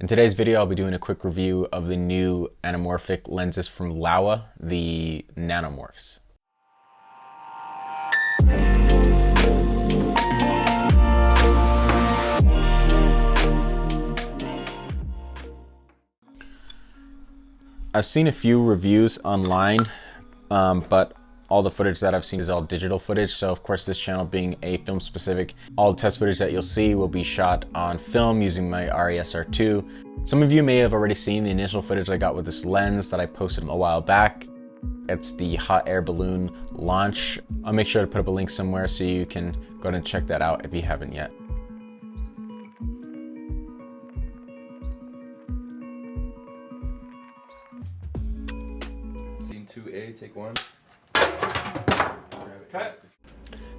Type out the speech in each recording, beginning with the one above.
In today's video, I'll be doing a quick review of the new anamorphic lenses from Laowa, the Nanomorphs. I've seen a few reviews online, but all the footage that I've seen is all digital footage. So of course, this channel being a film specific, all the test footage that you'll see will be shot on film using my RESR2. Some of you may have already seen the initial footage I got with this lens that I posted a while back. It's the hot air balloon launch. I'll make sure to put up a link somewhere so you can go ahead and check that out if you haven't yet. Scene 2A, take one. Cut.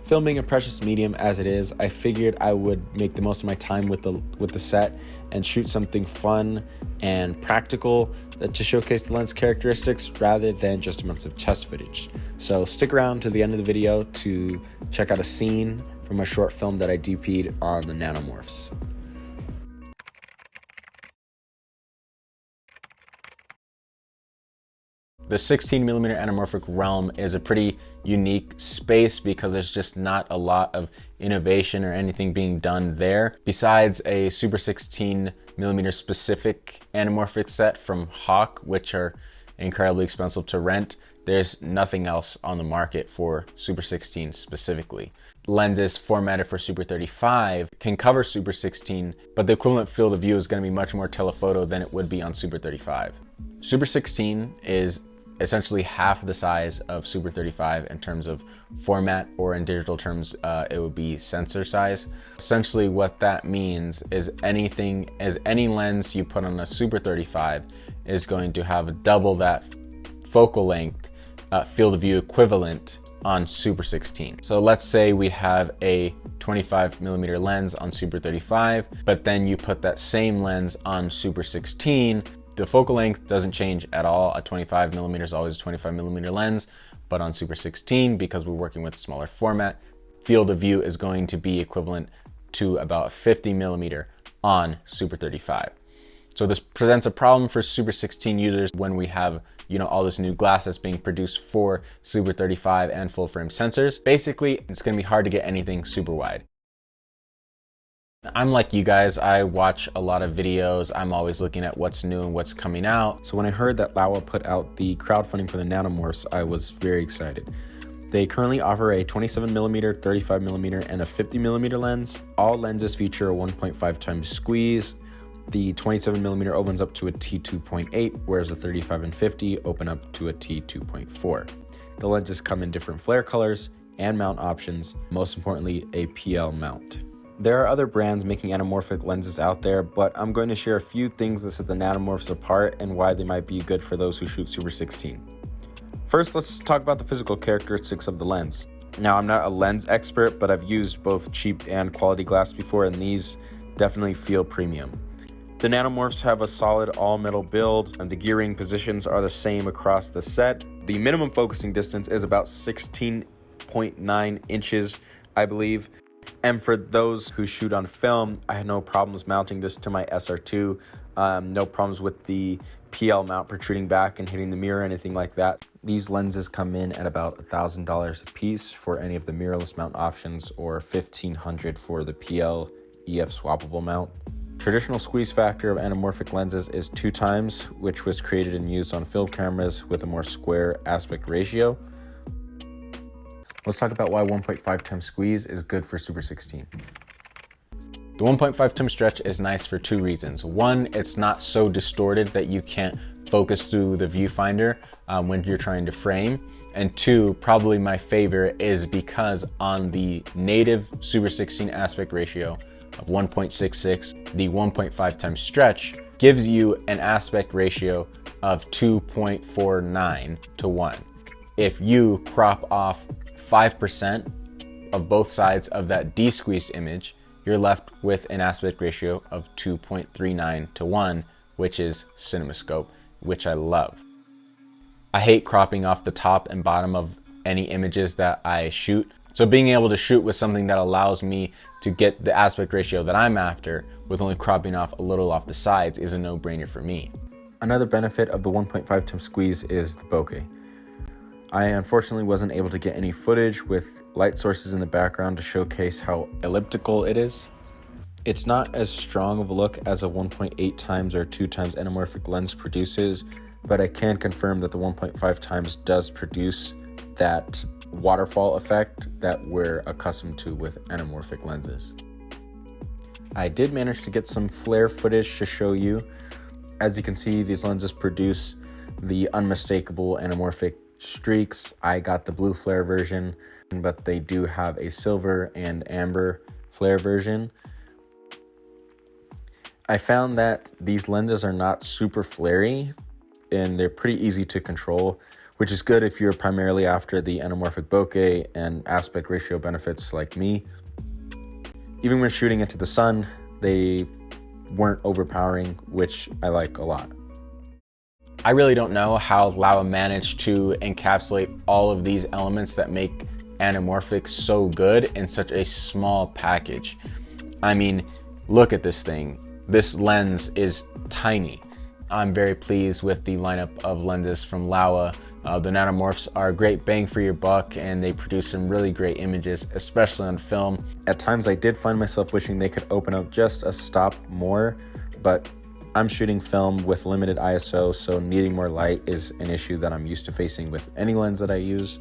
Filming a precious medium as it is, I figured I would make the most of my time with the set and shoot something fun and practical to showcase the lens characteristics rather than just a bunch of test footage. So stick around to the end of the video to check out a scene from a short film that I DP'd on the Nanomorphs. The 16mm anamorphic realm is a pretty unique space because there's just not a lot of innovation or anything being done there. Besides a Super 16mm specific anamorphic set from Hawk, which are incredibly expensive to rent, there's nothing else on the market for Super 16 specifically. Lenses formatted for Super 35 can cover Super 16, but the equivalent field of view is going to be much more telephoto than it would be on Super 35. Super 16 is essentially half the size of Super 35 in terms of format, or in digital terms, it would be sensor size. Essentially what that means is any lens you put on a Super 35 is going to have double that focal length field of view equivalent on Super 16. So let's say we have a 25mm lens on Super 35, but then you put that same lens on Super 16. The focal length doesn't change at all. A 25mm is always a 25mm lens, but on Super 16, because we're working with a smaller format, field of view is going to be equivalent to about 50mm on Super 35. So this presents a problem for Super 16 users when we have, all this new glass that's being produced for Super 35 and full frame sensors. Basically, it's gonna be hard to get anything super wide. I'm like you guys, I watch a lot of videos. I'm always looking at what's new and what's coming out. So when I heard that Laowa put out the crowdfunding for the Nanomorphs, I was very excited. They currently offer a 27mm, 35mm, and a 50mm lens. All lenses feature a 1.5 times squeeze. The 27mm opens up to a T2.8, whereas the 35 and 50 open up to a T2.4. The lenses come in different flare colors and mount options, most importantly, a PL mount. There are other brands making anamorphic lenses out there, but I'm going to share a few things that set the Nanomorphs apart and why they might be good for those who shoot Super 16. First, let's talk about the physical characteristics of the lens. Now, I'm not a lens expert, but I've used both cheap and quality glass before, and these definitely feel premium. The Nanomorphs have a solid all-metal build, and the gearing positions are the same across the set. The minimum focusing distance is about 16.9 inches, I believe. And for those who shoot on film, I had no problems mounting this to my SR2. No problems with the PL mount protruding back and hitting the mirror, anything like that. These lenses come in at about $1,000 a piece for any of the mirrorless mount options, or $1,500 for the PL EF swappable mount. Traditional squeeze factor of anamorphic lenses is 2 times, which was created and used on film cameras with a more square aspect ratio. Let's talk about why 1.5 times squeeze is good for Super 16. The 1.5 times stretch is nice for 2 reasons. One, it's not so distorted that you can't focus through the viewfinder when you're trying to frame. And 2, probably my favorite, is because on the native Super 16 aspect ratio of 1.66, the 1.5 times stretch gives you an aspect ratio of 2.49 to 1. If you crop off 5% of both sides of that de-squeezed image, you're left with an aspect ratio of 2.39 to 1, which is CinemaScope, which I love. I hate cropping off the top and bottom of any images that I shoot. So being able to shoot with something that allows me to get the aspect ratio that I'm after with only cropping off a little off the sides is a no-brainer for me. Another benefit of the 1.5 times squeeze is the bokeh. I unfortunately wasn't able to get any footage with light sources in the background to showcase how elliptical it is. It's not as strong of a look as a 1.8 times or 2 times anamorphic lens produces, but I can confirm that the 1.5 times does produce that waterfall effect that we're accustomed to with anamorphic lenses. I did manage to get some flare footage to show you. As you can see, these lenses produce the unmistakable anamorphic streaks. I got the blue flare version, but they do have a silver and amber flare version. I found that these lenses are not super flary and they're pretty easy to control, which is good if you're primarily after the anamorphic bokeh and aspect ratio benefits like me. Even when shooting into the sun, they weren't overpowering, which I like a lot. I really don't know how Laowa managed to encapsulate all of these elements that make anamorphic so good in such a small package. I mean, look at this thing. This lens is tiny. I'm very pleased with the lineup of lenses from Laowa. The Nanomorphs are a great bang for your buck and they produce some really great images, especially on film. At times I did find myself wishing they could open up just a stop more, but I'm shooting film with limited ISO, so needing more light is an issue that I'm used to facing with any lens that I use.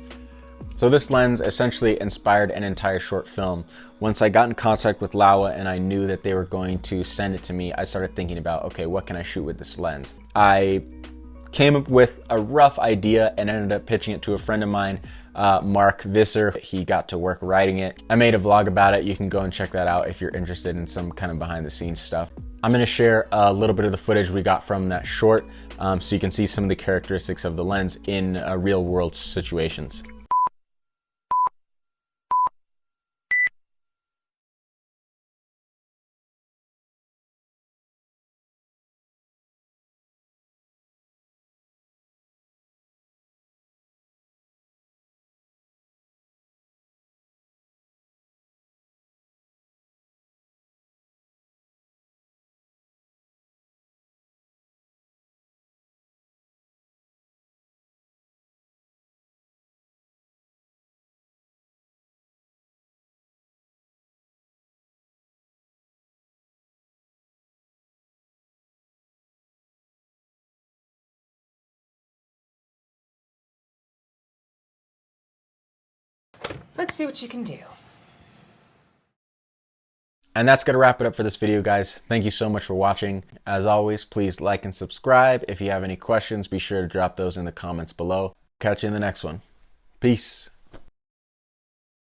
So this lens essentially inspired an entire short film. Once I got in contact with Laowa and I knew that they were going to send it to me, I started thinking about, okay, what can I shoot with this lens? I came up with a rough idea and ended up pitching it to a friend of mine, Mark Visser. He got to work writing it. I made a vlog about it. You can go and check that out if you're interested in some kind of behind the scenes stuff. I'm gonna share a little bit of the footage we got from that short so you can see some of the characteristics of the lens in real world situations. Let's see what you can do. And that's gonna wrap it up for this video, guys. Thank you so much for watching. As always, please like and subscribe. If you have any questions, be sure to drop those in the comments below. Catch you in the next one. Peace.